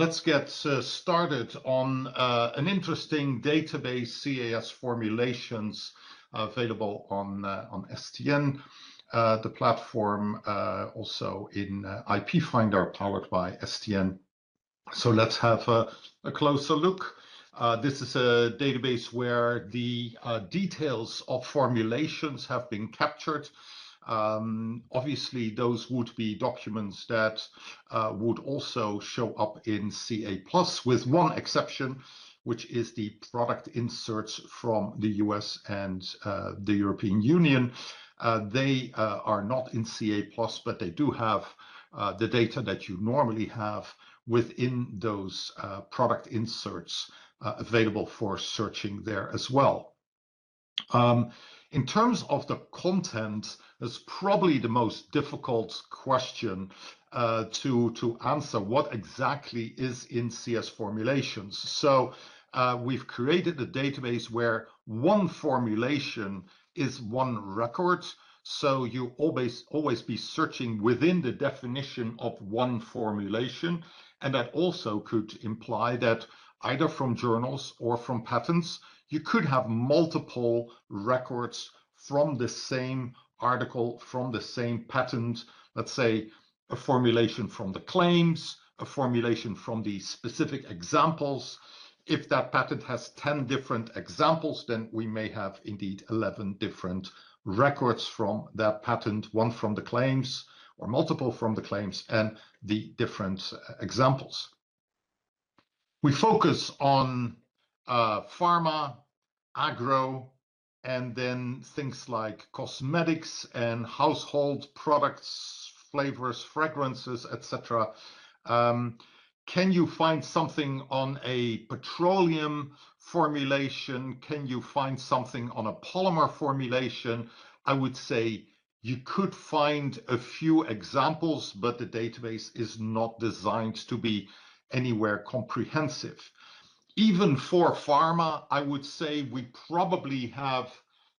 let's get started on an interesting database, CAS Formulations, available on STN, the platform, also in IP Finder, powered by STN. So let's have a closer look. This is a database where the details of formulations have been captured. Obviously, those would be documents that would also show up in CA+, with one exception, which is the product inserts from the US and the European Union. They are not in CA+, but they do have the data that you normally have within those product inserts available for searching there as well. In terms of the content, it's probably the most difficult question to answer. What exactly is in CAS Formulations? So we've created a database where one formulation is one record. So you always be searching within the definition of one formulation. And that also could imply that either from journals or from patents, you could have multiple records from the same article, from the same patent. Let's say a formulation from the claims, a formulation from the specific examples. If that patent has 10 different examples, then we may have indeed 11 different records from that patent, one from the claims or multiple from the claims and the different examples. We focus on pharma, agro, and then things like cosmetics and household products, flavors, fragrances, etc. Can you find something on a petroleum formulation? Can you find something on a polymer formulation? I would say you could find a few examples, but the database is not designed to be anywhere comprehensive. Even for pharma, I would say we probably have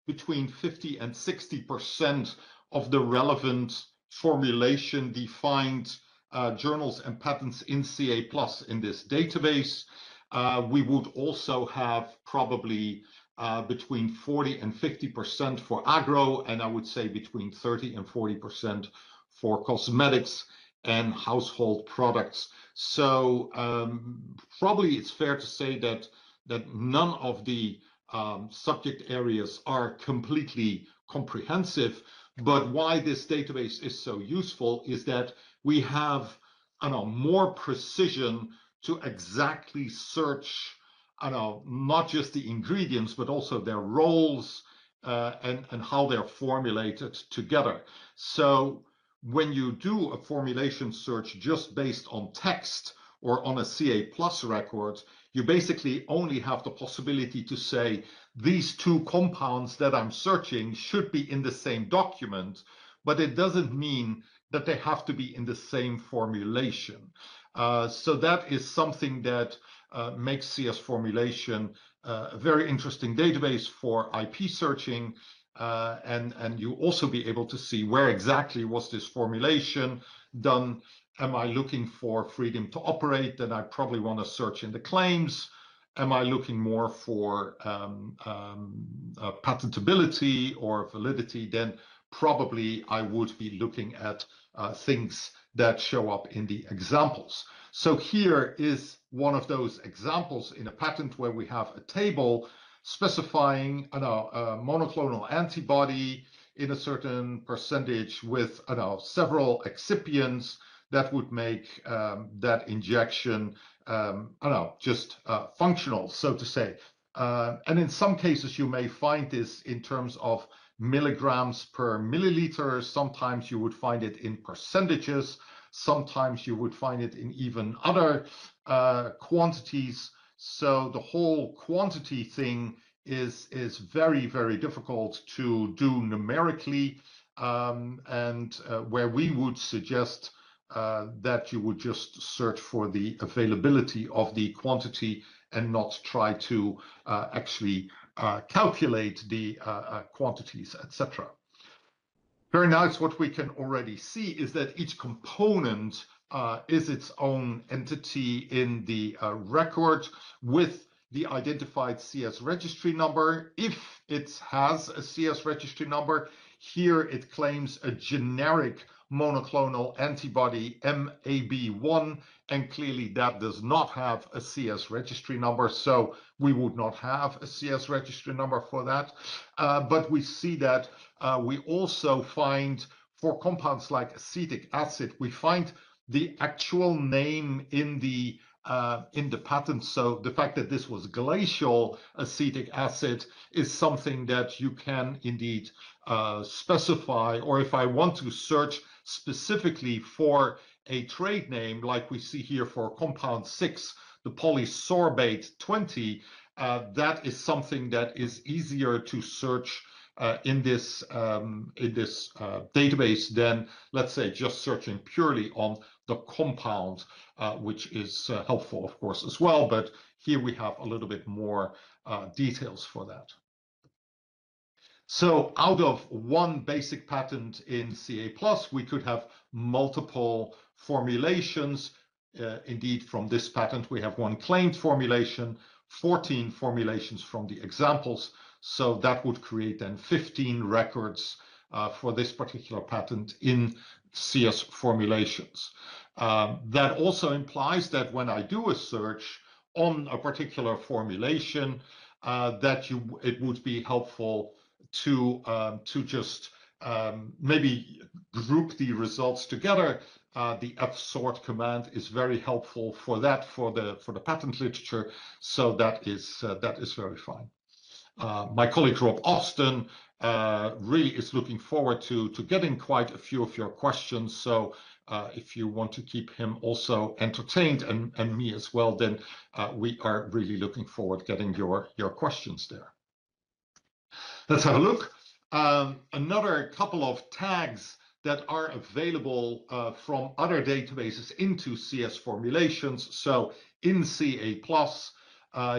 between 50 and 60% of the relevant formulation defined journals and patents in CA+ in this database. We would also have probably between 40 and 50% for agro, and I would say between 30 and 40% for cosmetics and household products. So probably it's fair to say that none of the subject areas are completely comprehensive. But why this database is so useful is that we have more precision to exactly search not just the ingredients, but also their roles and how they're formulated together. So when you do a formulation search just based on text or on a CA+ record, you basically only have the possibility to say these two compounds that I'm searching should be in the same document, but it doesn't mean that they have to be in the same formulation. So that is something that makes CAS Formulation a very interesting database for IP searching. And you also be able to see where exactly was this formulation done. Am I looking for freedom to operate? Then I probably want to search in the claims. Am I looking more for patentability or validity? Then probably I would be looking at things that show up in the examples. So here is one of those examples in a patent where we have a table specifying a monoclonal antibody in a certain percentage with several excipients that would make that injection just functional, so to say. And in some cases, you may find this in terms of milligrams per milliliter. Sometimes you would find it in percentages. Sometimes you would find it in even other quantities. So the whole quantity thing is very, very difficult to do numerically, and where we would suggest that you would just search for the availability of the quantity and not try to actually calculate the quantities, etc. Very nice. What we can already see is that each component is its own entity in the record with the identified CS registry number. If it has a CS registry number, here it claims a generic monoclonal antibody MAB1, and clearly that does not have a CS registry number, so we would not have a CS registry number for that. But we see that we also find, for compounds like acetic acid, we find the actual name in the patent. So the fact that this was glacial acetic acid is something that you can indeed specify, or if I want to search specifically for a trade name, like we see here for compound 6, the polysorbate 20, that is something that is easier to search in this database than, let's say, just searching purely on the compound, which is helpful, of course, as well. But here we have a little bit more details for that. So out of one basic patent in CA+, we could have multiple formulations. Indeed, from this patent, we have one claimed formulation, 14 formulations from the examples. So that would create then 15 records for this particular patent in CS Formulations. That also implies that when I do a search on a particular formulation, it would be helpful to just maybe group the results together. The fsort command is very helpful for that, for the patent literature. So that is very fine. My colleague Rob Austin really is looking forward to getting quite a few of your questions. So if you want to keep him also entertained and me as well, then we are really looking forward to getting your questions there. Let's have a look. Another couple of tags that are available from other databases into CS Formulations. So in CA+,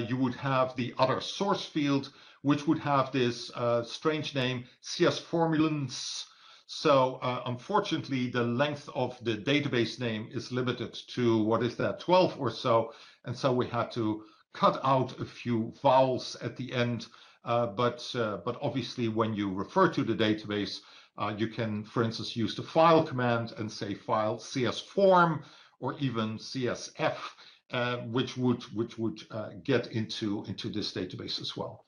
you would have the other source field, which would have this strange name, CS Formulants. So unfortunately, the length of the database name is limited to, what is that, 12 or so. And so we had to cut out a few vowels at the end. But obviously, when you refer to the database, you can, for instance, use the file command and say file csform or even csf, which would get into this database as well.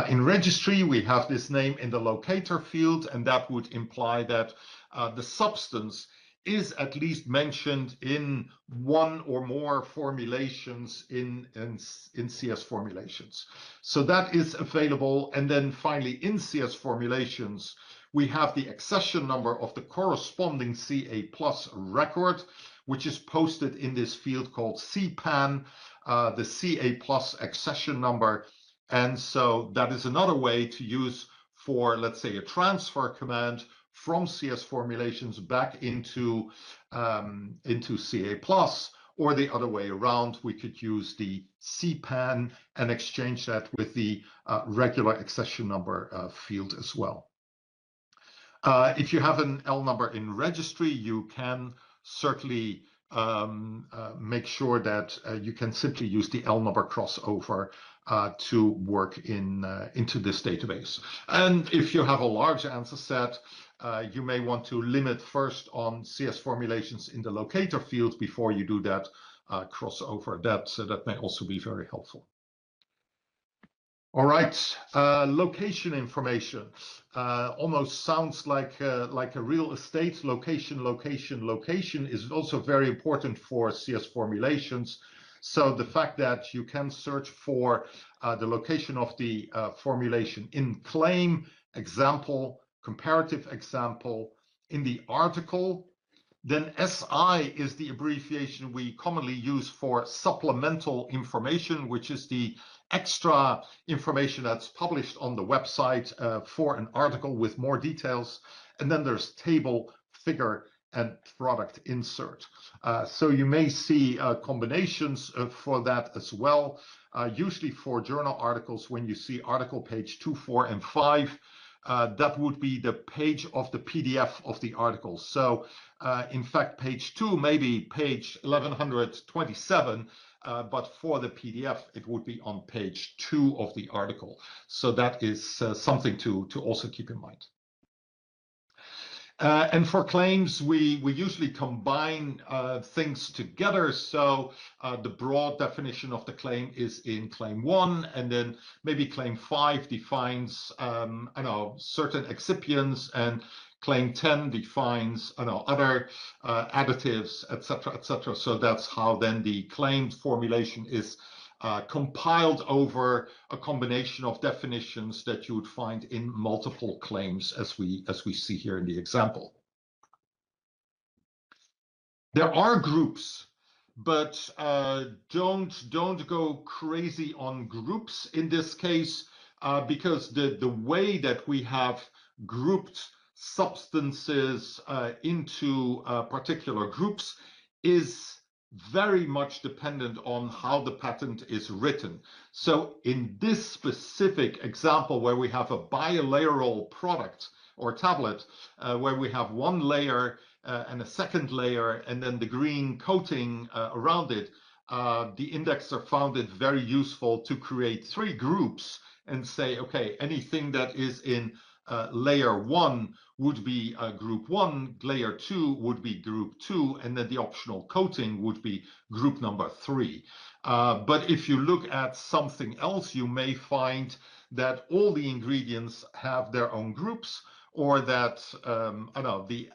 In registry, we have this name in the locator field, and that would imply that the substance is at least mentioned in one or more formulations in CS Formulations. So that is available. And then finally, in CS Formulations, we have the accession number of the corresponding CA+ record, which is posted in this field called CPAN, the CA+ accession number. And so that is another way to use for, let's say, a transfer command from CS Formulations back into CA+, or the other way around. We could use the CPAN and exchange that with the regular accession number field as well. If you have an L number in registry, you can certainly make sure that you can simply use the L number crossover to work into this database. And if you have a large answer set, you may want to limit first on CS Formulations in the locator field before you do that crossover. That may also be very helpful. All right, location information almost sounds like a real estate. Location is also very important for CS Formulations. So the fact that you can search for the location of the formulation in claim, example, comparative example, in the article, then SI is the abbreviation we commonly use for supplemental information, which is the extra information that's published on the website for an article with more details. And then there's table, figure, and product insert. So you may see combinations for that as well. Usually for journal articles, when you see article page 2, 4, and 5, that would be the page of the PDF of the article. So in fact, page 2, maybe page 1127, but for the PDF, it would be on page 2 of the article. So that is something to also keep in mind. And for claims, we usually combine things together. So the broad definition of the claim is in claim 1, and then maybe claim 5 defines certain excipients, and claim 10 defines other additives, etc., etc. So that's how then the claimed formulation is compiled over a combination of definitions that you would find in multiple claims, as we see here in the example. There are groups, but don't go crazy on groups in this case, because the way that we have grouped substances into particular groups is very much dependent on how the patent is written. So in this specific example, where we have a bilayeral product or tablet, where we have one layer and a second layer, and then the green coating around it, the indexer found it very useful to create 3 groups and say, okay, anything that is in layer 1 would be group 1, layer 2 would be group 2, and then the optional coating would be group number 3. But if you look at something else, you may find that all the ingredients have their own groups, or that the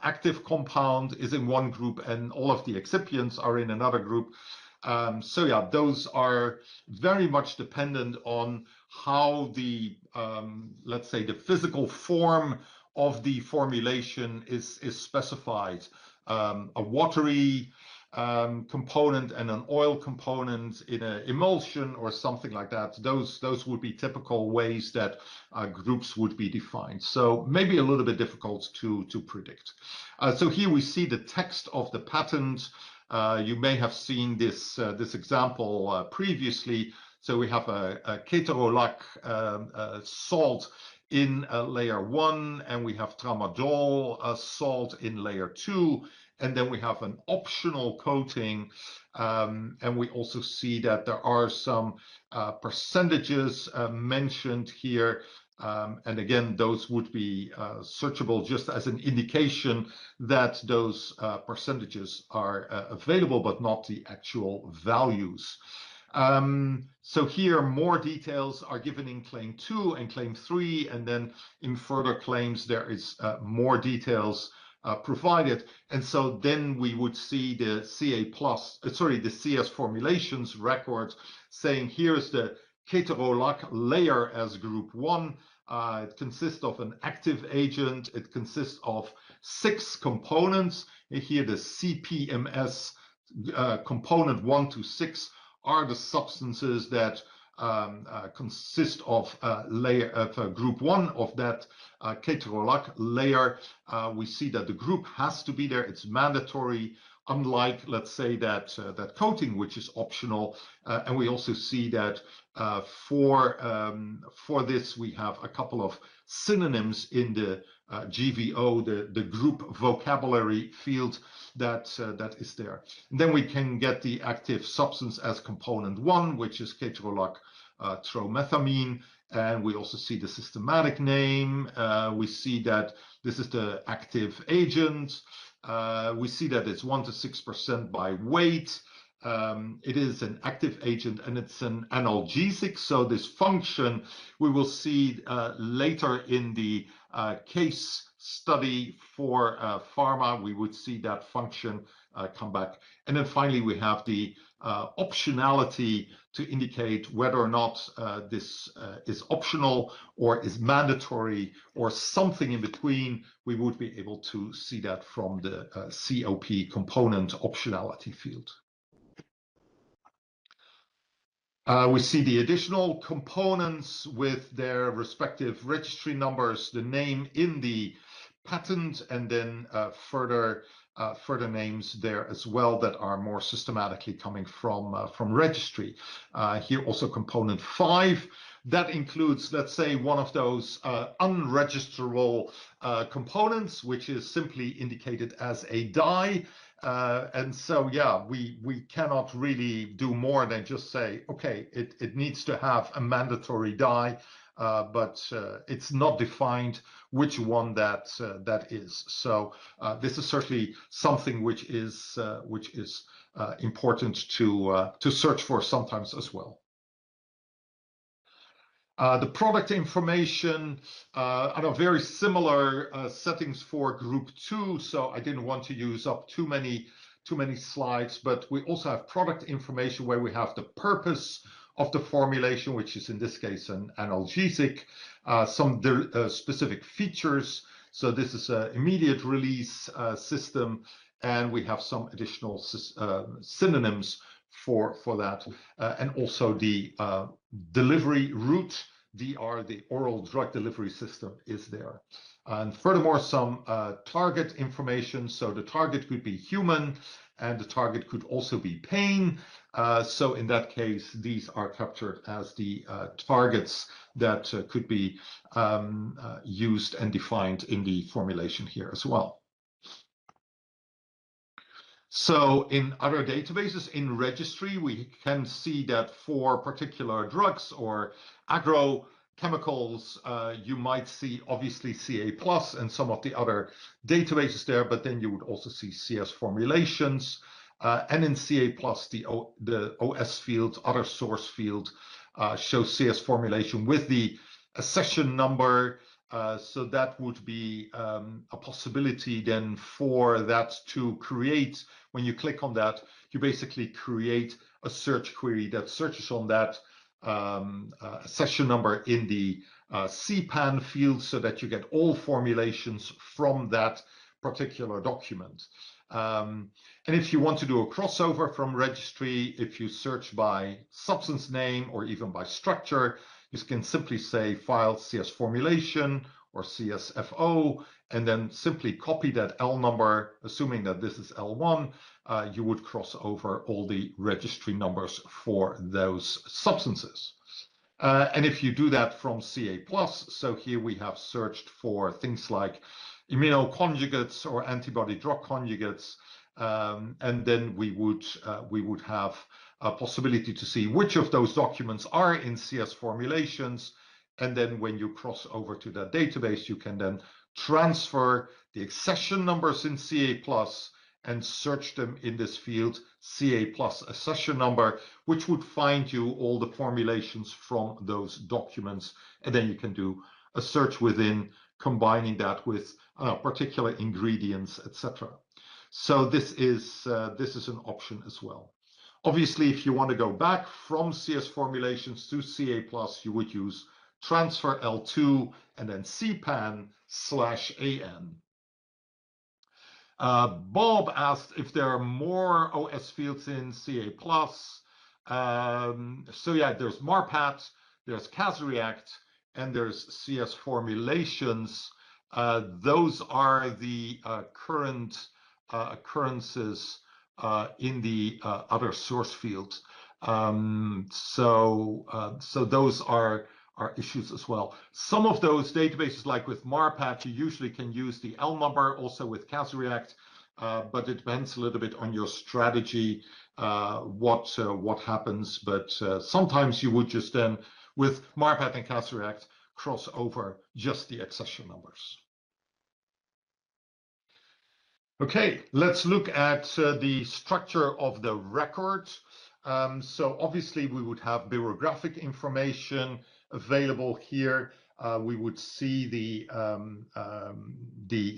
active compound is in one group and all of the excipients are in another group. So yeah, those are very much dependent on how the, let's say, the physical form of the formulation is specified. A watery component and an oil component in an emulsion or something like that, those would be typical ways that groups would be defined. So maybe a little bit difficult to predict. So here we see the text of the patent. You may have seen this example previously. So we have a ketorolac salt in layer 1, and we have tramadol salt in layer 2, and then we have an optional coating, and we also see that there are some percentages mentioned here. And again, those would be searchable just as an indication that those percentages are available, but not the actual values. So here, more details are given in claim 2 and claim 3, and then in further claims, there is more details provided. And so then we would see the the CS Formulations record saying here's the ketorolac layer as group 1. It consists of an active agent. It consists of 6 components. Here the CPMS component 1 to 6 are the substances that consist of group 1 of that ketorolac layer. We see that the group has to be there. It's mandatory, unlike, let's say, that coating, which is optional. And we also see that for this, we have a couple of synonyms in the GVO, the group vocabulary field that is there. And then we can get the active substance as component 1, which is ketorolac tromethamine. And we also see the systematic name. We see that this is the active agent. We see that it's 1 to 6% by weight. It is an active agent and it's an analgesic. So this function we will see later in the case study for pharma. We would see that function come back. And then finally, we have the optionality to indicate whether or not this is optional or is mandatory or something in between. We would be able to see that from the COP component optionality field. We see the additional components with their respective registry numbers, the name in the patent, and then further names there as well that are more systematically coming from registry. Here also component 5. That includes, let's say, one of those unregisterable components, which is simply indicated as a die. And so, yeah, we cannot really do more than just say, okay, it needs to have a mandatory die, but it's not defined which one that is. So this is certainly something which is important to search for sometimes as well. The product information are very similar settings for group 2, so I didn't want to use up too many slides, but we also have product information where we have the purpose of the formulation, which is in this case an analgesic, some specific features. So this is an immediate release system, and we have some additional synonyms for that, and also the delivery route, DR, the oral drug delivery system, is there. And furthermore, some target information. So the target could be human, and the target could also be pain. So in that case, these are captured as the targets that could be used and defined in the formulation here as well. So in other databases, in registry, we can see that for particular drugs or agrochemicals, you might see obviously CA+ and some of the other databases there, but then you would also see CS Formulations. And in CA+, the OS field, other source field, shows CS Formulation with the accession number. So that would be a possibility then for that to create, when you click on that, you basically create a search query that searches on that accession number in the CPAN field so that you get all formulations from that particular document. And if you want to do a crossover from registry, if you search by substance name or even by structure, you can simply say file CS formulation or CSFO, and then simply copy that L number, assuming that this is L1, you would cross over all the registry numbers for those substances. And if you do that from CA+, so here we have searched for things like immunoconjugates or antibody drug conjugates, and then we would have a possibility to see which of those documents are in CS Formulations. And then when you cross over to that database, you can then transfer the accession numbers in CA+ and search them in this field, CA+ accession number, which would find you all the formulations from those documents. And then you can do a search within, combining that with particular ingredients, etc. So this is an option as well. Obviously, if you want to go back from CS Formulations to CA+, you would use transfer L2 and then CPAN/AN. Bob asked if there are more OS fields in CA+. So yeah, there's MARPAT, there's CAS React, and there's CS Formulations. Those are the current occurrences in the other source fields. So those are issues as well. Some of those databases, like with MARPAT, you usually can use the L number, also with CAS React, but it depends a little bit on your strategy, what happens. But sometimes you would just then, with MARPAT and CAS React, cross over just the accession numbers. Okay, let's look at the structure of the record. So obviously we would have bibliographic information available here. We would see the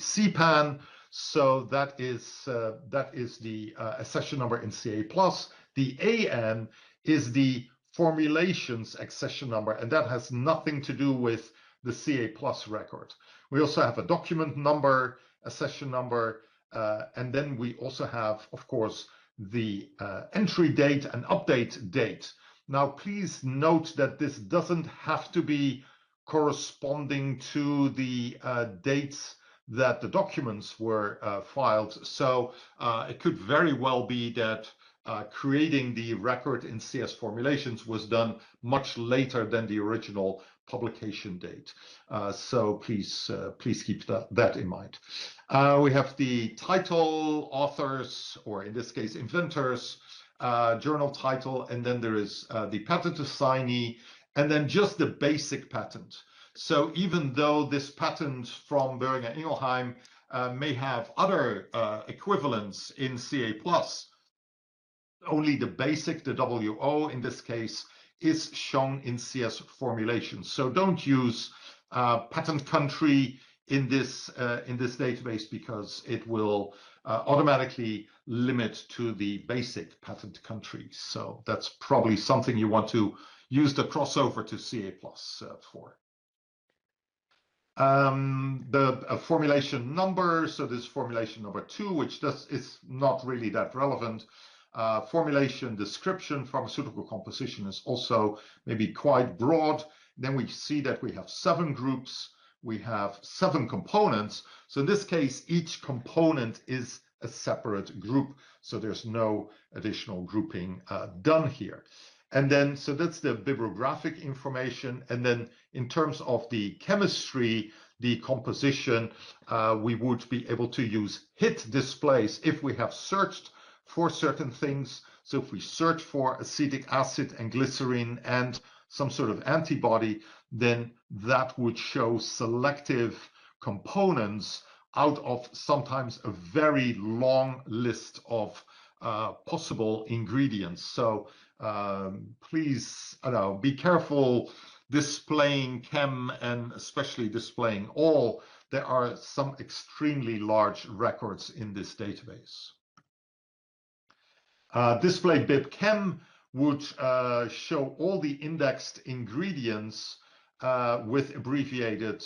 CPAN. So that is the accession number in CA+. The AN is the formulations accession number, and that has nothing to do with the CA+ record. We also have a document number, accession number, and then we also have, of course, the entry date and update date. Now, please note that this doesn't have to be corresponding to the dates that the documents were filed. So it could very well be that creating the record in CS Formulations was done much later than the original publication date. So please keep that in mind. We have the title, authors, or in this case, inventors, journal title, and then there is the patent assignee, and then just the basic patent. So even though this patent from Boehringer Ingelheim may have other equivalents in CA+, only the basic, the WO in this case, is shown in CS Formulations. So don't use patent country in this database, because it will automatically limit to the basic patent country. So that's probably something you want to use the crossover to CA+ for. The formulation number, so this is formulation number 2, which is not really that relevant. Formulation description, pharmaceutical composition is also maybe quite broad. Then we see that we have 7 groups, we have 7 components. So in this case, each component is a separate group, so there's no additional grouping done here. And then, so that's the bibliographic information. And then in terms of the chemistry, the composition, we would be able to use hit displays if we have searched for certain things. So if we search for acetic acid and glycerin and some sort of antibody, then that would show selective components out of sometimes a very long list of possible ingredients. So please, be careful displaying chem, and especially displaying all. There are some extremely large records in this database. Display BibChem would show all the indexed ingredients with abbreviated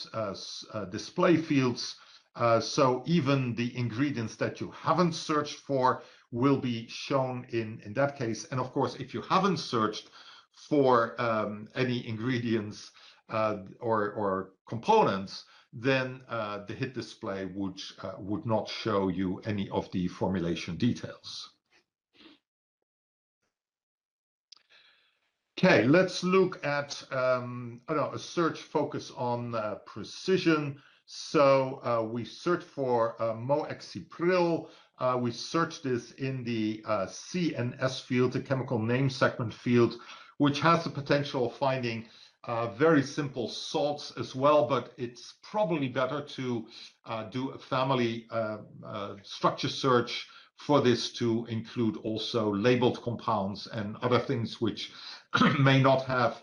display fields. So even the ingredients that you haven't searched for will be shown in that case. And of course, if you haven't searched for any ingredients or components, then the hit display would not show you any of the formulation details. Okay, let's look at a search focus on precision. So we search for moexipril. We search this in the CNS field, the chemical name segment field, which has the potential of finding very simple salts as well, but it's probably better to do a family structure search for this to include also labeled compounds and other things which may not have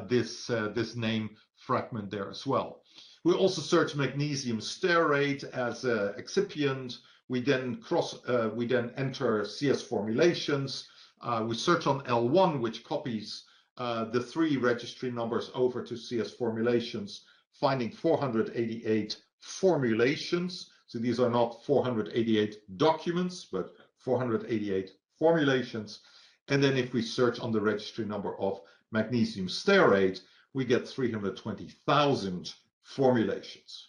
this name fragment there as well. We also search magnesium stearate as an excipient. We then enter CS Formulations. We search on L1, which copies the 3 registry numbers over to CS Formulations, finding 488 formulations. So these are not 488 documents, but 488 formulations. And then if we search on the registry number of magnesium stearate, we get 320,000 formulations.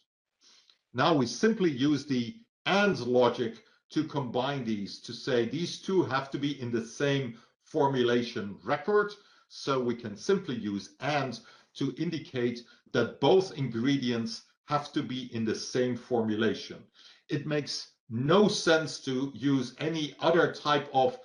Now we simply use the AND logic to combine these, to say these two have to be in the same formulation record. So we can simply use AND to indicate that both ingredients have to be in the same formulation. It makes no sense to use any other type of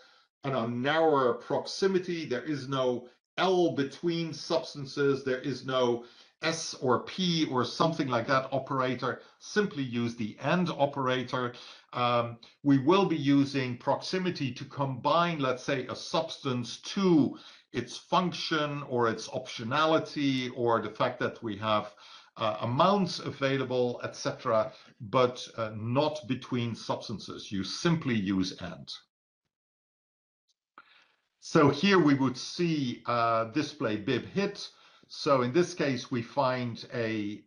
narrower proximity. There is no L between substances. There is no S or P or something like that operator. Simply use the AND operator. We will be using proximity to combine, let's say, a substance to its function or its optionality or the fact that we have amounts available, etc., but not between substances. You simply use AND. So here we would see display bib hit. So in this case, we find a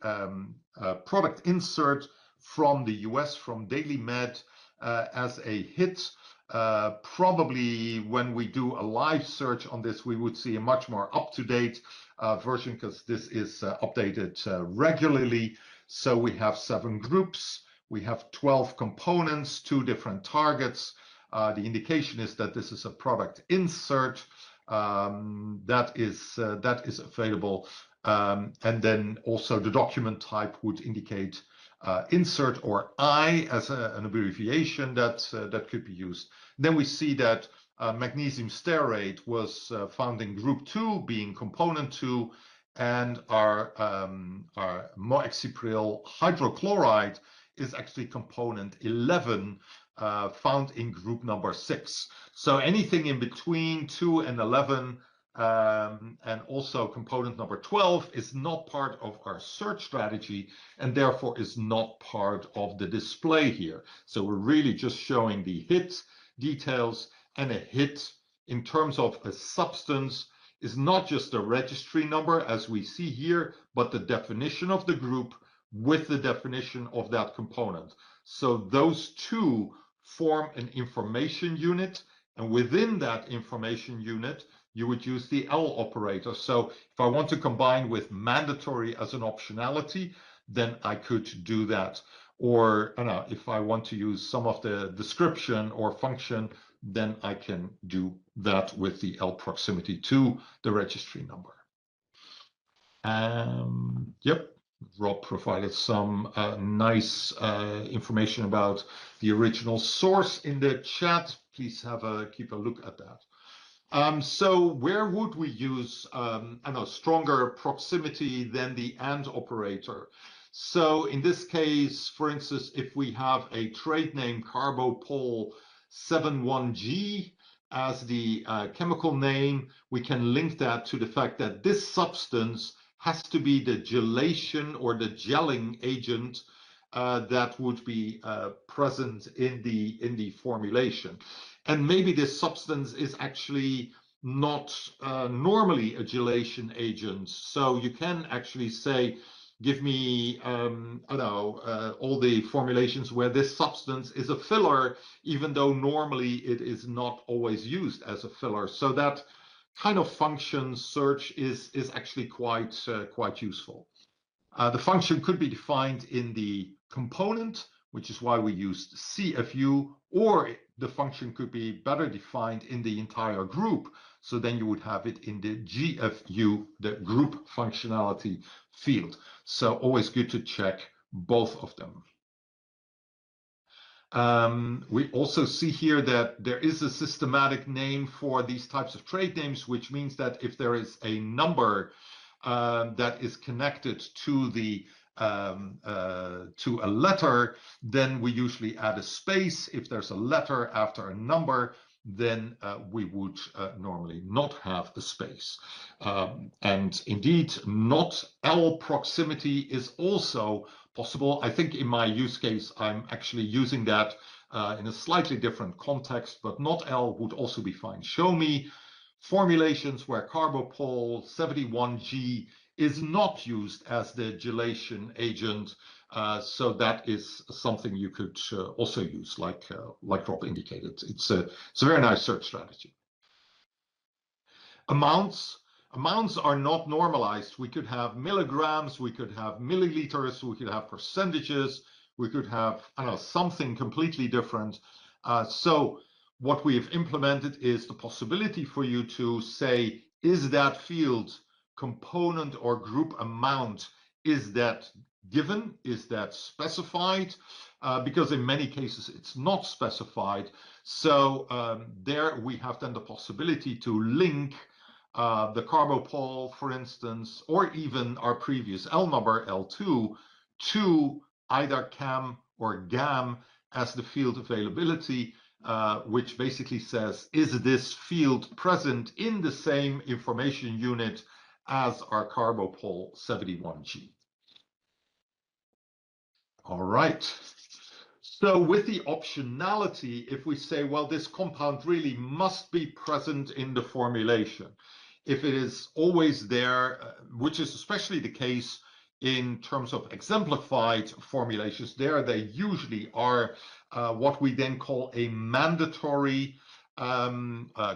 product insert from the US, from Daily Med, as a hit. Probably when we do a live search on this, we would see a much more up-to-date version, because this is updated regularly. So we have 7 groups. We have 12 components, 2 different targets. The indication is that this is a product insert that is available. And then also the document type would indicate insert or I as an abbreviation that could be used. Then we see that magnesium stearate was found in group 2, being component 2, and our moexipril hydrochloride is actually component 11, found in group number 6. So anything in between 2 and 11, and also component number 12, is not part of our search strategy and therefore is not part of the display here. So we're really just showing the hit details, and a hit in terms of a substance is not just a registry number as we see here, but the definition of the group with the definition of that component. So those two form an information unit, and within that information unit you would use the L operator. So if I want to combine with mandatory as an optionality, then I could do that. Or if I want to use some of the description or function, then I can do that with the L proximity to the registry number. Yep, Rob provided some nice information about the original source in the chat. Please keep a look at that. So where would we use stronger proximity than the AND operator? So in this case, for instance, if we have a trade name carbopol 71G as the chemical name, we can link that to the fact that this substance has to be the gelation or the gelling agent that would be present in the formulation. And maybe this substance is actually not normally a gelation agent. So you can actually say, give me, all the formulations where this substance is a filler, even though normally it is not always used as a filler. So that kind of function search is actually quite useful. The function could be defined in the component, which is why we used CFU, or the function could be better defined in the entire group. So then you would have it in the GFU, the group functionality field. So always good to check both of them. We also see here that there is a systematic name for these types of trade names, which means that if there is a number that is connected to to a letter, then we usually add a space. If there's a letter after a number, then we would normally not have a space. And indeed, not L proximity is also possible. I think in my use case, I'm actually using that in a slightly different context, but not L would also be fine. Show me formulations where carbopol 71G is not used as the gelation agent. So that is something you could also use, like Rob indicated. It's a very nice search strategy. Amounts are not normalized. We could have milligrams, we could have milliliters, we could have percentages, we could have something completely different. So what we've implemented is the possibility for you to say, is that field component or group amount, is that given, is that specified? Because in many cases it's not specified. So there we have then the possibility to link the carbopol, for instance, or even our previous L number, L2, to either CAM or GAM as the field availability, which basically says, is this field present in the same information unit as our carbopol 71G? All right. So with the optionality, if we say, well, this compound really must be present in the formulation, if it is always there, which is especially the case in terms of exemplified formulations, there they usually are what we then call a mandatory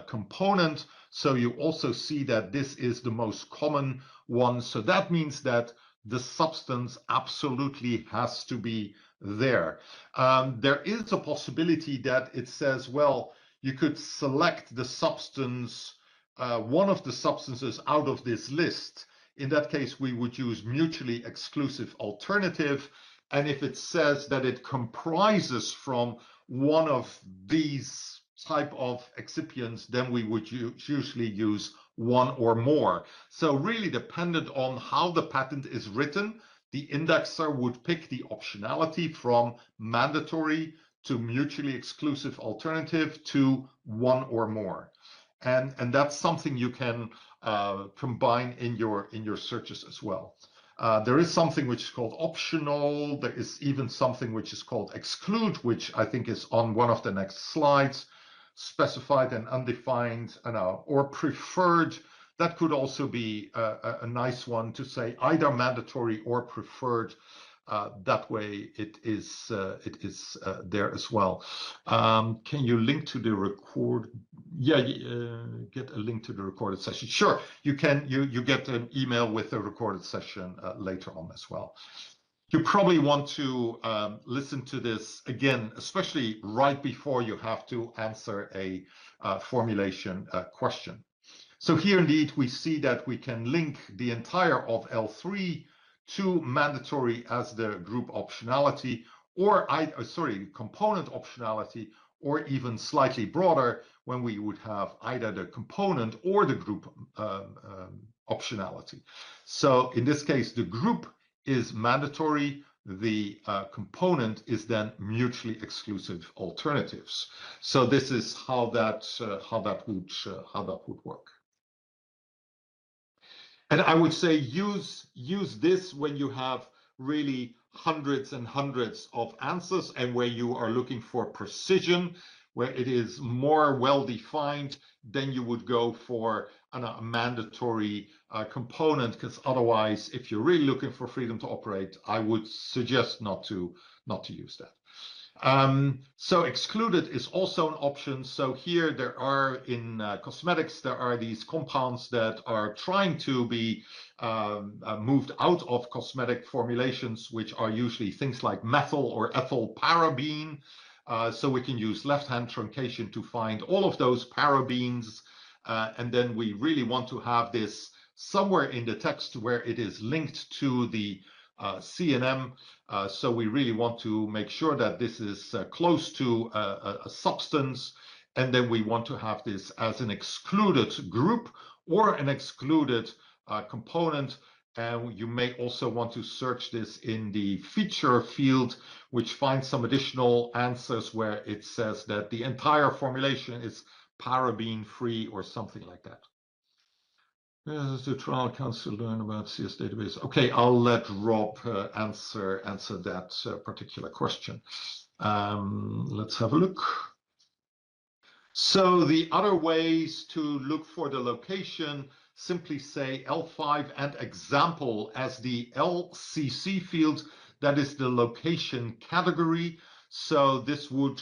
component. So you also see that this is the most common one. So that means that the substance absolutely has to be there. There is a possibility that it says, well, you could select the substance, one of the substances out of this list. In that case, we would use mutually exclusive alternative. And if it says that it comprises from one of these type of excipients, then we would usually use one or more. So really dependent on how the patent is written, the indexer would pick the optionality from mandatory to mutually exclusive alternative to one or more. And that's something you can combine in your searches as well. There is something which is called optional. There is even something which is called exclude, which I think is on one of the next slides. Specified and undefined, or preferred. That could also be a nice one to say, either mandatory or preferred. That way it is there as well. Can you link to the record? Yeah, get a link to the recorded session. Sure, you can. You get an email with a recorded session later on as well. You probably want to listen to this again, especially right before you have to answer a formulation question. So here indeed we see that we can link the entire of L3 to mandatory as the group optionality, or component optionality, or even slightly broader when we would have either the component or the group optionality. So in this case, the group is mandatory. The component is then mutually exclusive alternatives. So this is how that would work. And I would say use this when you have really hundreds and hundreds of answers and where you are looking for precision, where it is more well defined, then you would go for a mandatory component, because otherwise, if you're really looking for freedom to operate, I would suggest not to use that. So excluded is also an option. So here there are in cosmetics, there are these compounds that are trying to be moved out of cosmetic formulations, which are usually things like methyl or ethyl parabene. So we can use left-hand truncation to find all of those parabenes. And then we really want to have this somewhere in the text where it is linked to the CNM. So we really want to make sure that this is close to a substance. And then we want to have this as an excluded group or an excluded component. And you may also want to search this in the feature field, which finds some additional answers where it says that the entire formulation is parabene free or something like that. Does the trial council learn about CS database? Okay, I'll let Rob answer that particular question. Let's have a look. So the other ways to look for the location, simply say L5 and example as the LCC field, that is the location category. So this would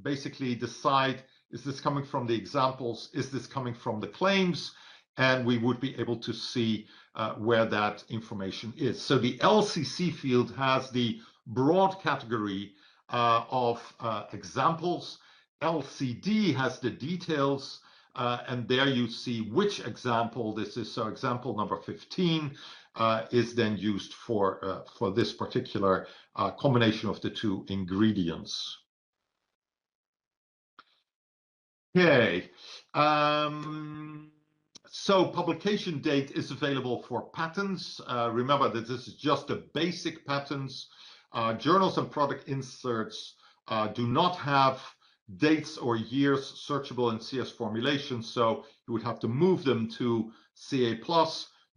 basically decide, is this coming from the examples? Is this coming from the claims? And we would be able to see where that information is. So the LCC field has the broad category of examples. LCD has the details, and there you see which example this is. So example number 15 is then used for this particular combination of the two ingredients. Okay. So publication date is available for patents. Remember that this is just the basic patents. Journals and product inserts do not have dates or years searchable in CS Formulations, so you would have to move them to CA+,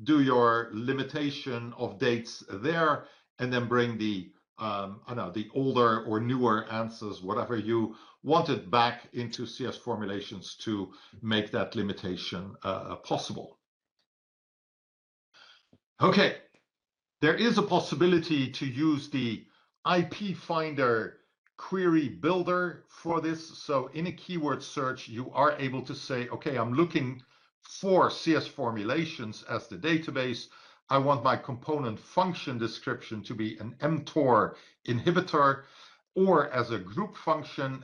do your limitation of dates there, and then bring the the older or newer answers, whatever you wanted, back into CS Formulations to make that limitation possible. Okay, there is a possibility to use the IP Finder query builder for this. So in a keyword search, you are able to say, okay, I'm looking for CS Formulations as the database. I want my component function description to be an mTOR inhibitor, or as a group function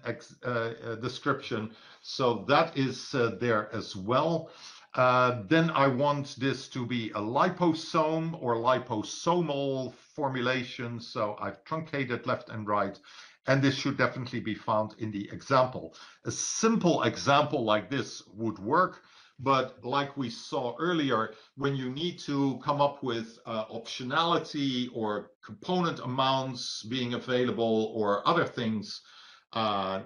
description. So that is there as well. Then I want this to be a liposome or liposomal formulation. So I've truncated left and right. And this should definitely be found in the example. A simple example like this would work. But like we saw earlier, when you need to come up with optionality or component amounts being available or other things,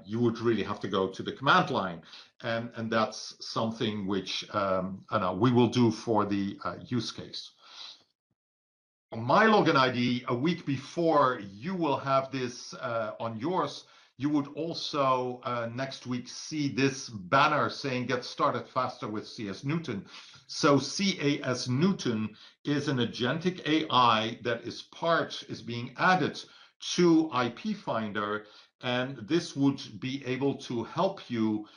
you would really have to go to the command line. And that's something which we will do for the use case. On my login ID, a week before you will have this on yours, you would also next week see this banner saying get started faster with CAS Newton. So CAS Newton is an agentic AI that is being added to IP Finder, and this would be able to help you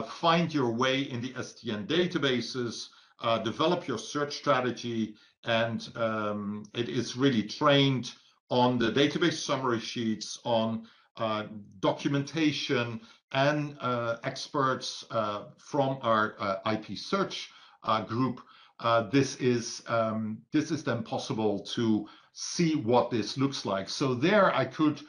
find your way in the STN databases, develop your search strategy, and it is really trained on the database summary sheets, on documentation, and experts from our IP search group. This is then possible to see what this looks like. So there I could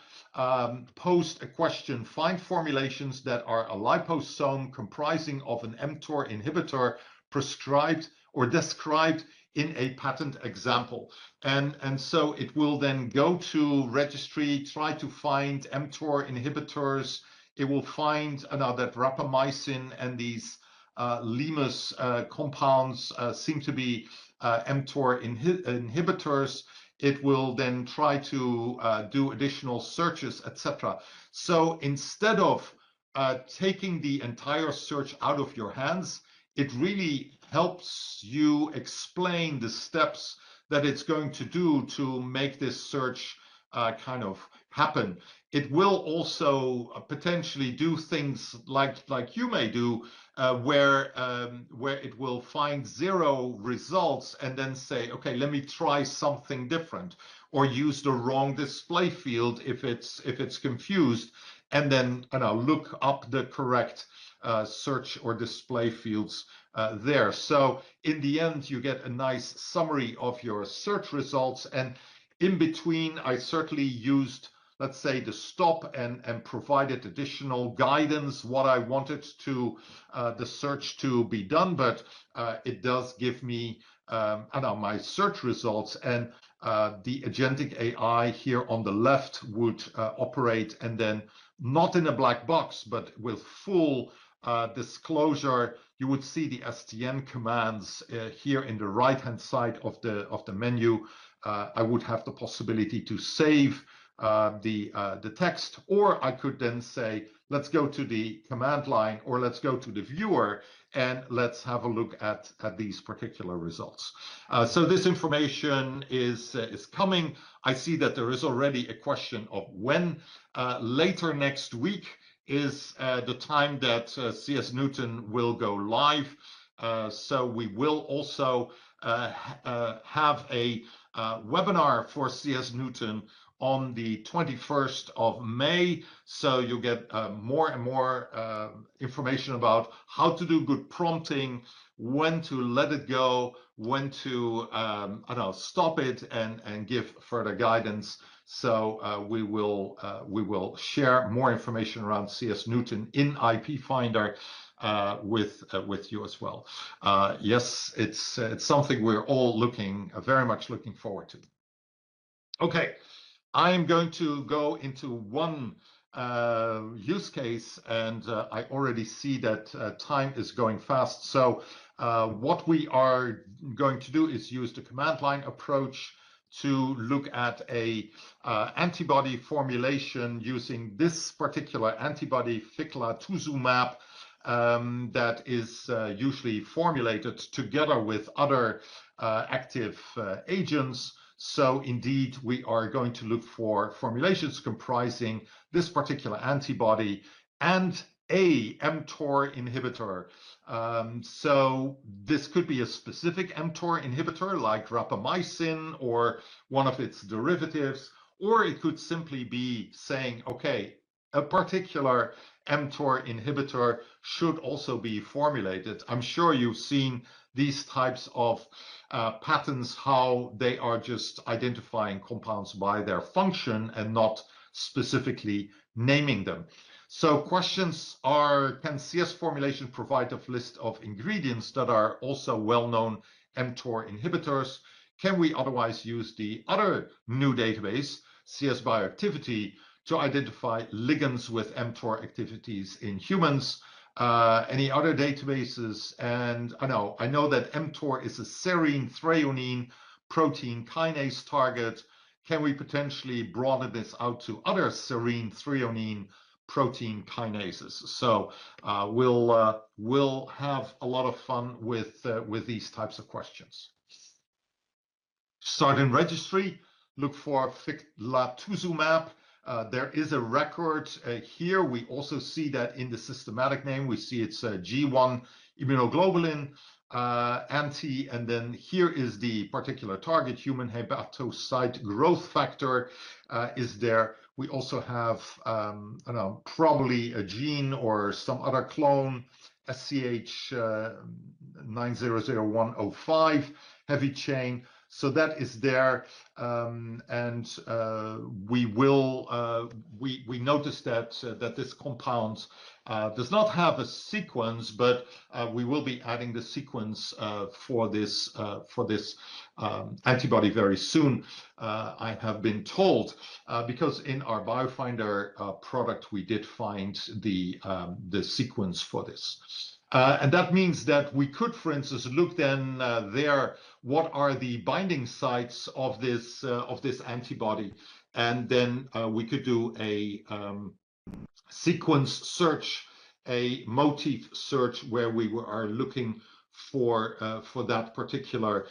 post a question: find formulations that are a liposome comprising of an mTOR inhibitor prescribed or described in a patent example. And so it will then go to registry, try to find mTOR inhibitors. It will find that rapamycin and these limus compounds seem to be mTOR inhibitors. It will then try to do additional searches, etc. So instead of taking the entire search out of your hands, it really helps you explain the steps that it's going to do to make this search kind of happen. It will also potentially do things like you may do, where it will find 0 results and then say, okay, let me try something different, or use the wrong display field if it's confused, and then look up the correct search or display fields there. So in the end, you get a nice summary of your search results. And in between, I certainly used, let's say, the stop and provided additional guidance, what I wanted to the search to be done. But it does give me my search results, and the agentic AI here on the left would operate, and then not in a black box, but with full disclosure. You would see the STN commands here in the right-hand side of the menu. I would have the possibility to save the text, or I could then say, let's go to the command line, or let's go to the viewer, and let's have a look at these particular results. So this information is coming. I see that there is already a question of when. Later next week is the time that CAS Newton will go live. So we will also have a webinar for CAS Newton on the 21st of May. So you'll get more and more information about how to do good prompting, when to let it go, when to stop it, and give further guidance. So we will share more information around CAS Newton in IP Finder with you as well. Yes, it's something we're all very much looking forward to. Okay, I am going to go into one use case, and I already see that time is going fast. So what we are going to do is use the command line approach to look at a antibody formulation using this particular antibody, ficlatuzumab, that is usually formulated together with other active agents. So indeed, we are going to look for formulations comprising this particular antibody and a mTOR inhibitor. So this could be a specific mTOR inhibitor like rapamycin or one of its derivatives, or it could simply be saying, okay, a particular mTOR inhibitor should also be formulated. I'm sure you've seen these types of patents, how they are just identifying compounds by their function and not specifically naming them. So questions are, can CS formulation provide a list of ingredients that are also well-known mTOR inhibitors? Can we otherwise use the other new database, CS Bioactivity, to identify ligands with mTOR activities in humans? Any other databases? And I know that mTOR is a serine threonine protein kinase target. Can we potentially broaden this out to other serine threonine protein kinases? So we'll have a lot of fun with these types of questions. Start in registry, look for ficlatuzumab. There is a record here. We also see that in the systematic name, we see it's G1 immunoglobulin anti, and then here is the particular target, human hepatocyte growth factor is there. We also have, I don't know, probably a gene or some other clone, SCH 900105, heavy chain. So that is there, and we noticed that this compound does not have a sequence, but we will be adding the sequence for this antibody very soon. I have been told, because in our BioFinder product we did find the sequence for this. And that means that we could, for instance, look then there, what are the binding sites of this antibody, and then we could do a sequence search, a motif search, where we are looking for that particular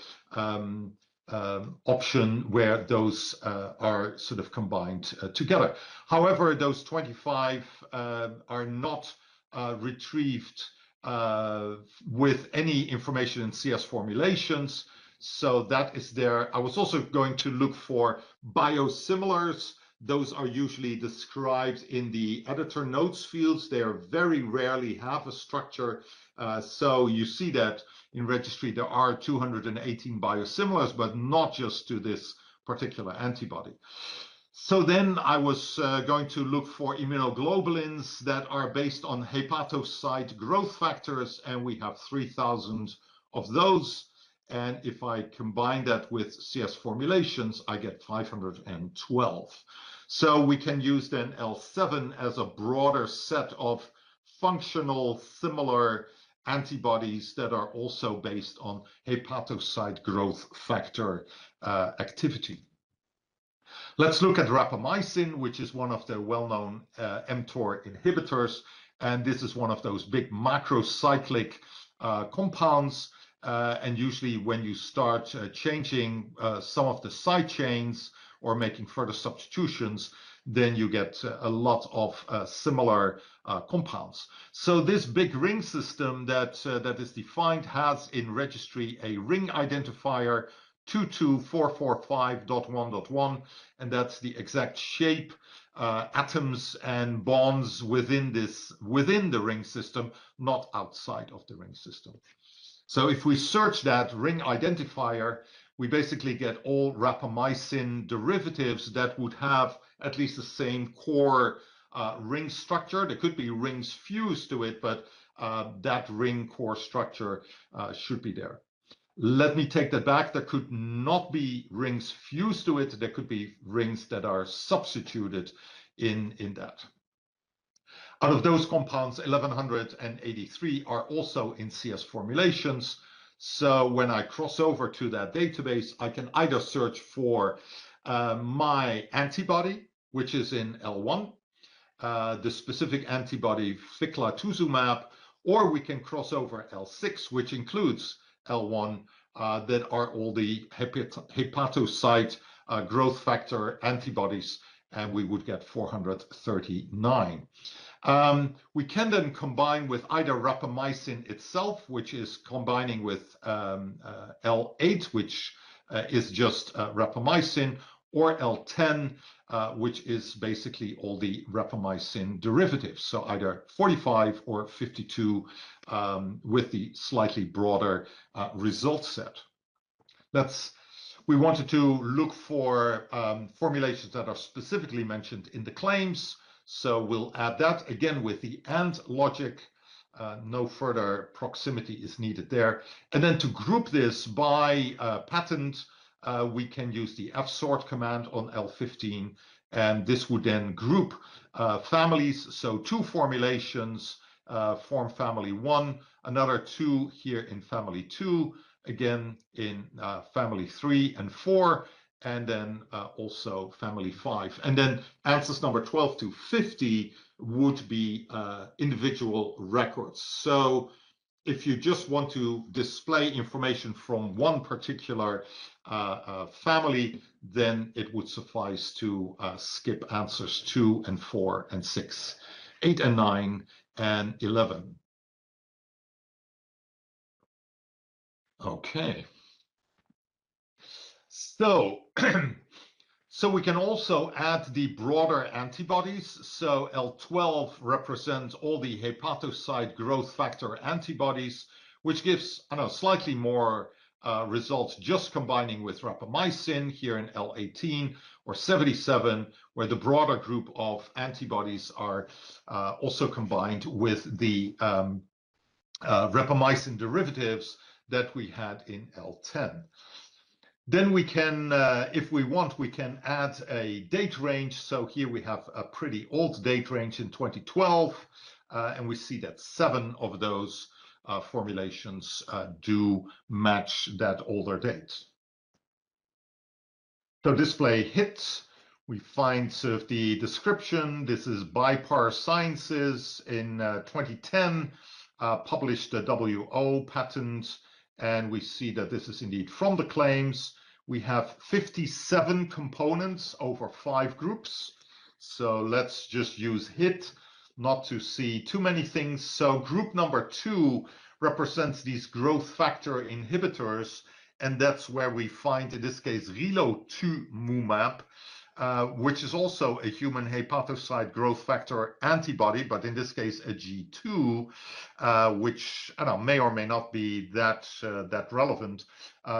option where those are sort of combined together. However, those 25 are not retrieved with any information in CS Formulations, so that is there. I was also going to look for biosimilars. Those are usually described in the editor notes fields. They are very rarely have a structure, so you see that in registry there are 218 biosimilars, but not just to this particular antibody. So then I was going to look for immunoglobulins that are based on hepatocyte growth factors, and we have 3,000 of those. And if I combine that with CS Formulations, I get 512. So we can use then L7 as a broader set of functional similar antibodies that are also based on hepatocyte growth factor activity. Let's look at rapamycin, which is one of the well-known mTOR inhibitors. And this is one of those big macrocyclic compounds. And usually when you start changing some of the side chains or making further substitutions, then you get a lot of similar compounds. So this big ring system that is defined has in registry a ring identifier 22445.1.1, and that's the exact shape, atoms and bonds within the ring system, not outside of the ring system. So if we search that ring identifier, we basically get all rapamycin derivatives that would have at least the same core ring structure. There could be rings fused to it, but that ring core structure should be there. Let me take that back. There could not be rings fused to it. There could be rings that are substituted in that. Out of those compounds, 1183 are also in CS Formulations. So when I cross over to that database, I can either search for my antibody, which is in L1, the specific antibody ficlatuzumab, or we can cross over L6, which includes L1, that are all the hepatocyte growth factor antibodies, and we would get 439. We can then combine with either rapamycin itself, which is combining with L8, which is just rapamycin, or L10, which is basically all the rapamycin derivatives. So either 45 or 52 with the slightly broader result set. We wanted to look for formulations that are specifically mentioned in the claims. So we'll add that again with the AND logic. No further proximity is needed there. And then to group this by patent, we can use the fsort command on L15. And this would then group families. So 2 formulations form family 1, another 2 here in family 2, again in family 3 and 4, and then also family 5. And then answers number 12 to 50 would be individual records. So if you just want to display information from one particular family, then it would suffice to skip answers 2 and 4 and 6, 8 and 9, and 11. Okay. So, so we can also add the broader antibodies. So L12 represents all the hepatocyte growth factor antibodies, which gives, I don't know, slightly more results just combining with rapamycin here in L18, or 77, where the broader group of antibodies are also combined with the rapamycin derivatives that we had in L10. Then we can, if we want, we can add a date range. So here we have a pretty old date range in 2012, and we see that 7 of those formulations do match that older date. So display hits, we find sort of the description. This is Bipar Sciences in 2010, published a WO patent, and we see that this is indeed from the claims. We have 57 components over 5 groups. So let's just use hit not to see too many things. So group number 2 represents these growth factor inhibitors, and that's where we find, in this case, Rilotumumab, which is also a human hepatocyte growth factor antibody, but in this case a G2, which I don't know, may or may not be that relevant.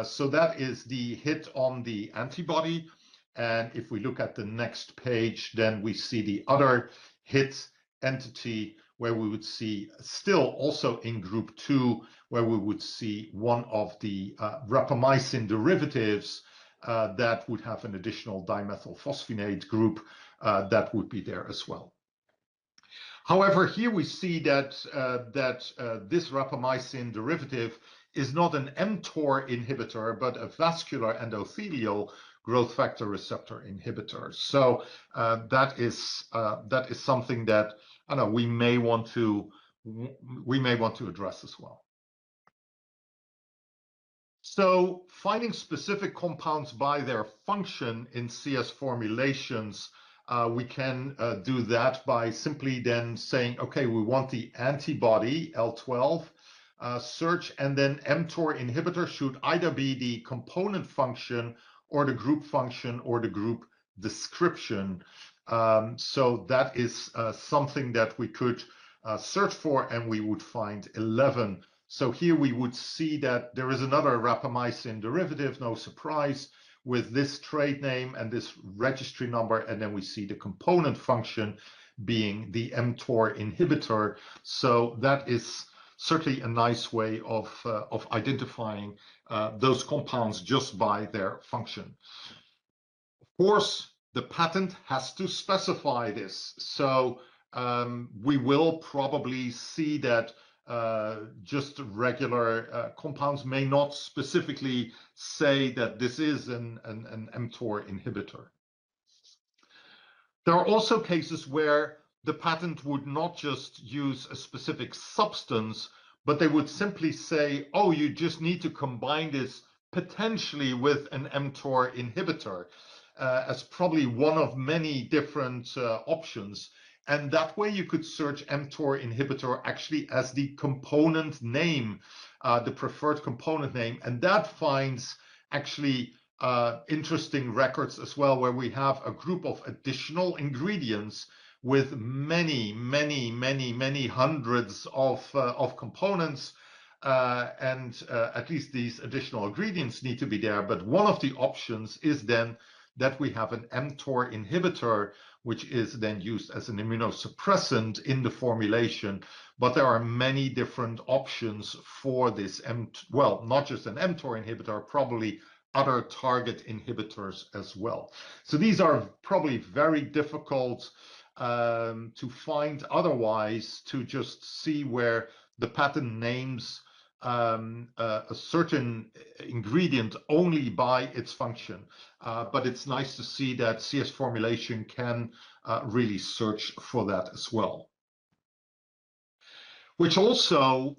So that is the hit on the antibody. And if we look at the next page, then we see the other hit entity, where we would see still also in group 2, where we would see one of the rapamycin derivatives that would have an additional dimethylphosphonate group that would be there as well. However, here we see that this rapamycin derivative is not an mTOR inhibitor, but a vascular endothelial growth factor receptor inhibitor. So that is something that I don't know, we may want to address as well. So finding specific compounds by their function in CS formulations, we can do that by simply then saying, okay, we want the antibody L12 search, and then mTOR inhibitor should either be the component function or the group function or the group description. So that is something that we could search for, and we would find 11. So here we would see that there is another rapamycin derivative, no surprise, with this trade name and this registry number, and then we see the component function being the mTOR inhibitor. So that is certainly a nice way of identifying those compounds just by their function. Of course, the patent has to specify this. So we will probably see that just regular compounds may not specifically say that this is an mTOR inhibitor. There are also cases where the patent would not just use a specific substance, but they would simply say, oh, you just need to combine this potentially with an mTOR inhibitor as probably one of many different options. And that way you could search mTOR inhibitor actually as the component name, the preferred component name. And that finds actually interesting records as well, where we have a group of additional ingredients with many hundreds of components. And at least these additional ingredients need to be there. But one of the options is then that we have an mTOR inhibitor, which is then used as an immunosuppressant in the formulation. But there are many different options for this, well, not just an mTOR inhibitor, probably other target inhibitors as well. So these are probably very difficult to find otherwise, to just see where the patent names a certain ingredient only by its function. But it's nice to see that CS Formulation can really search for that as well. Which also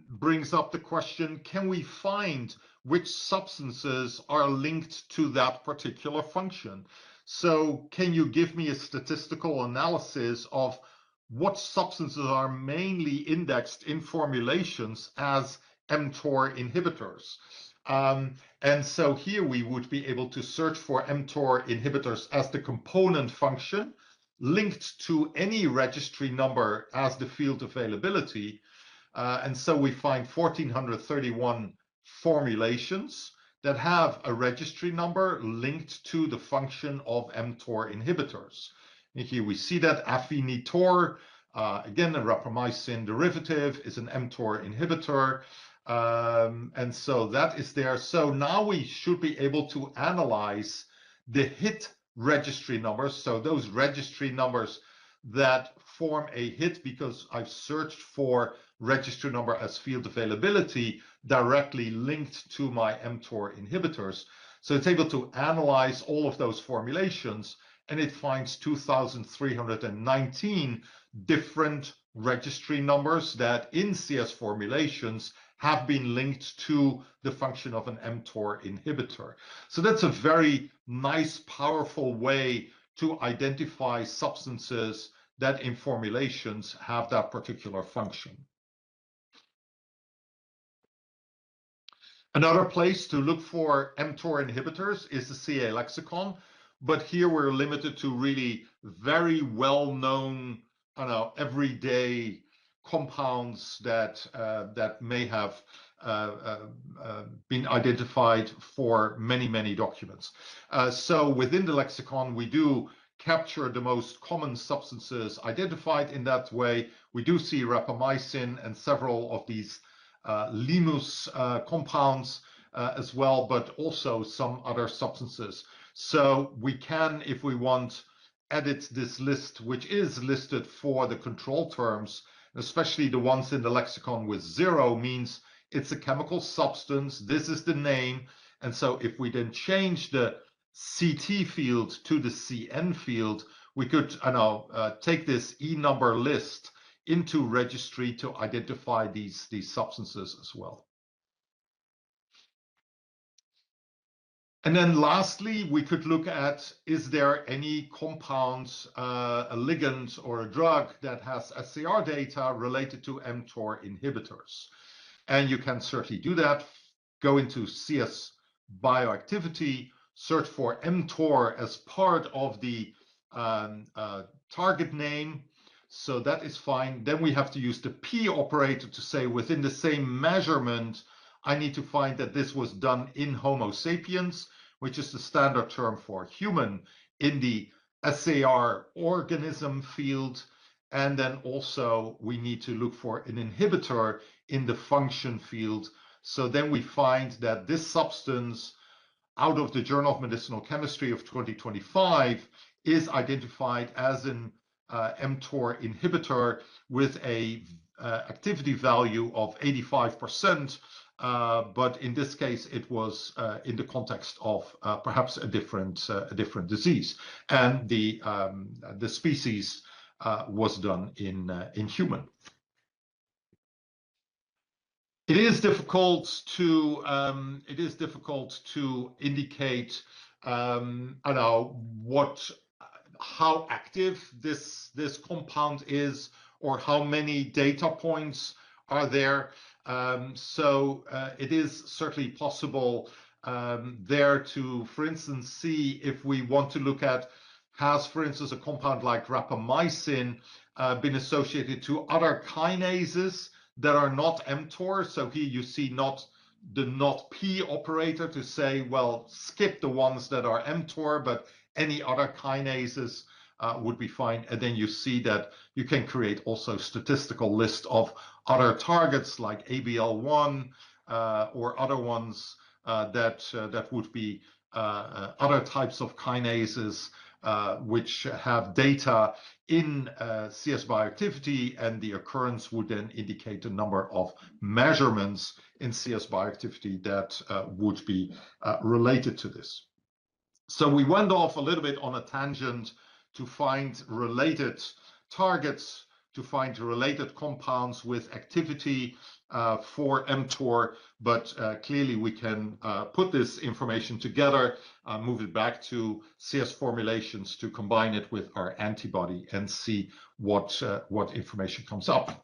brings up the question, can we find which substances are linked to that particular function? So can you give me a statistical analysis of what substances are mainly indexed in formulations as mTOR inhibitors? And so here we would be able to search for mTOR inhibitors as the component function linked to any registry number as the field availability. And so we find 1,431 formulations that have a registry number linked to the function of mTOR inhibitors. And here we see that Afinitor, again, a rapamycin derivative, is an mTOR inhibitor. And so that is there. So now we should be able to analyze the hit registry numbers. So those registry numbers that form a hit because I've searched for registry number as field availability directly linked to my mTOR inhibitors. So it's able to analyze all of those formulations, and it finds 2,319 different registry numbers that in CS formulations have been linked to the function of an mTOR inhibitor. So that's a very nice, powerful way to identify substances that in formulations have that particular function. Another place to look for mTOR inhibitors is the CA lexicon, but here we're limited to really very well-known, everyday compounds that may have been identified for many documents. So within the lexicon, we do capture the most common substances identified in that way. We do see rapamycin and several of these limus compounds as well, but also some other substances. So we can, if we want, edit this list, which is listed for the control terms, especially the ones in the lexicon with 0 means it's a chemical substance. This is the name. And so if we then change the CT field to the CN field, we could take this E number list into registry to identify these substances as well. And then lastly, we could look at, is there any compounds, a ligand or a drug that has SCR data related to mTOR inhibitors? And you can certainly do that. Go into CS bioactivity, search for mTOR as part of the target name. So that is fine. Then we have to use the P operator to say within the same measurement, I need to find that this was done in Homo sapiens, which is the standard term for human in the SAR organism field. And then also we need to look for an inhibitor in the function field. So then we find that this substance out of the Journal of Medicinal Chemistry of 2025 is identified as an mTOR inhibitor with a activity value of 85%, but in this case it was in the context of perhaps a different disease, and the species was done in human. It is difficult to indicate what how active this compound is, or how many data points are there. So it is certainly possible there to, for instance, see if we want to look at, has, for instance, a compound like rapamycin been associated to other kinases that are not mTOR? So here you see the not P operator to say, well, skip the ones that are mTOR, but any other kinases would be fine. And then you see that you can create also statistical list of other targets like ABL1 or other ones that would be other types of kinases which have data in CS bioactivity, and the occurrence would then indicate the number of measurements in CS bioactivity that would be related to this. So we went off a little bit on a tangent to find related targets, to find related compounds with activity for mTOR, but clearly we can put this information together, move it back to CS formulations to combine it with our antibody and see what information comes up.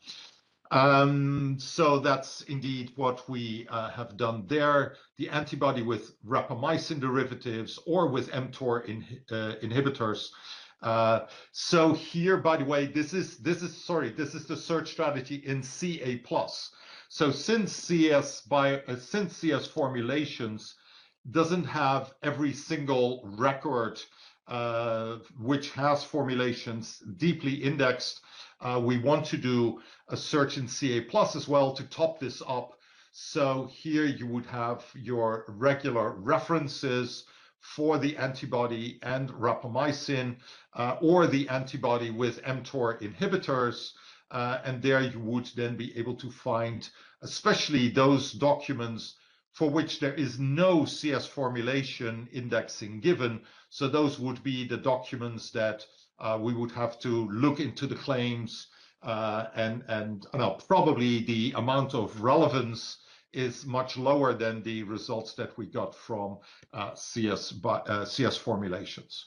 So that's indeed what we have done there. The antibody with rapamycin derivatives or with mTOR inhibitors. So here, by the way, this is the search strategy in CA+. So since CS formulations doesn't have every single record which has formulations deeply indexed, we want to do a search in CA+ as well to top this up. So here you would have your regular references for the antibody and rapamycin, or the antibody with mTOR inhibitors, and there you would then be able to find especially those documents for which there is no CS formulation indexing given. So those would be the documents that we would have to look into the claims, and probably the amount of relevance is much lower than the results that we got from CS formulations.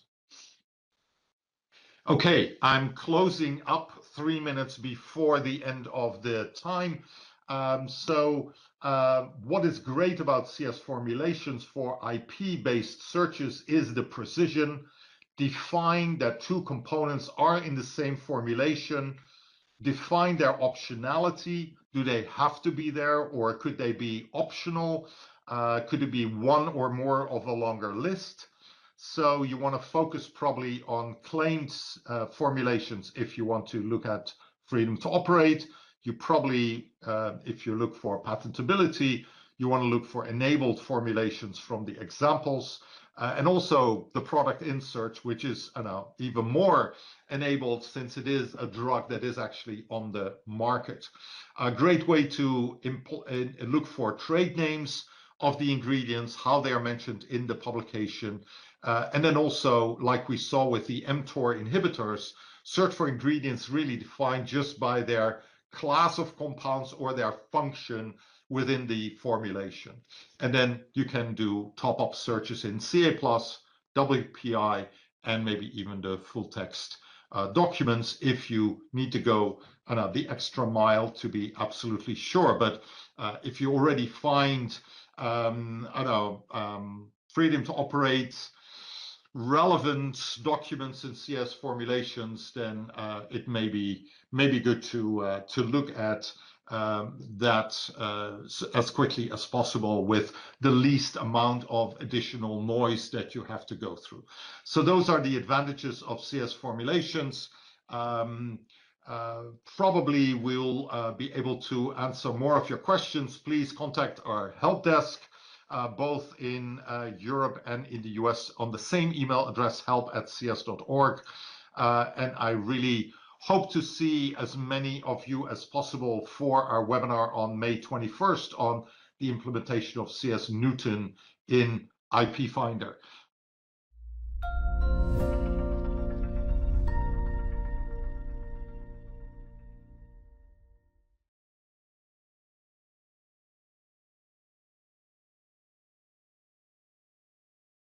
Okay, I'm closing up 3 minutes before the end of the time. What is great about CS formulations for IP-based searches is the precision. Define that two components are in the same formulation. Define their optionality. Do they have to be there, or could they be optional? Could it be one or more of a longer list? So you want to focus probably on claimed formulations if you want to look at freedom to operate. You probably, if you look for patentability, you want to look for enabled formulations from the examples, and also the product in search, which is even more enabled since it is a drug that is actually on the market. A great way to look for trade names of the ingredients, how they are mentioned in the publication, and then also, like we saw with the mTOR inhibitors, search for ingredients really defined just by their class of compounds or their function within the formulation. And then you can do top-up searches in CA+, WPI, and maybe even the full text documents if you need to go the extra mile to be absolutely sure. But if you already find freedom to operate relevant documents in CS formulations, then it may be good to look at that as quickly as possible with the least amount of additional noise that you have to go through. So those are the advantages of CS formulations. Probably we'll be able to answer more of your questions. Please contact our help desk, both in Europe and in the US, on the same email address, help@cs.org. And I really hope to see as many of you as possible for our webinar on May 21st on the implementation of CS Newton in IP Finder.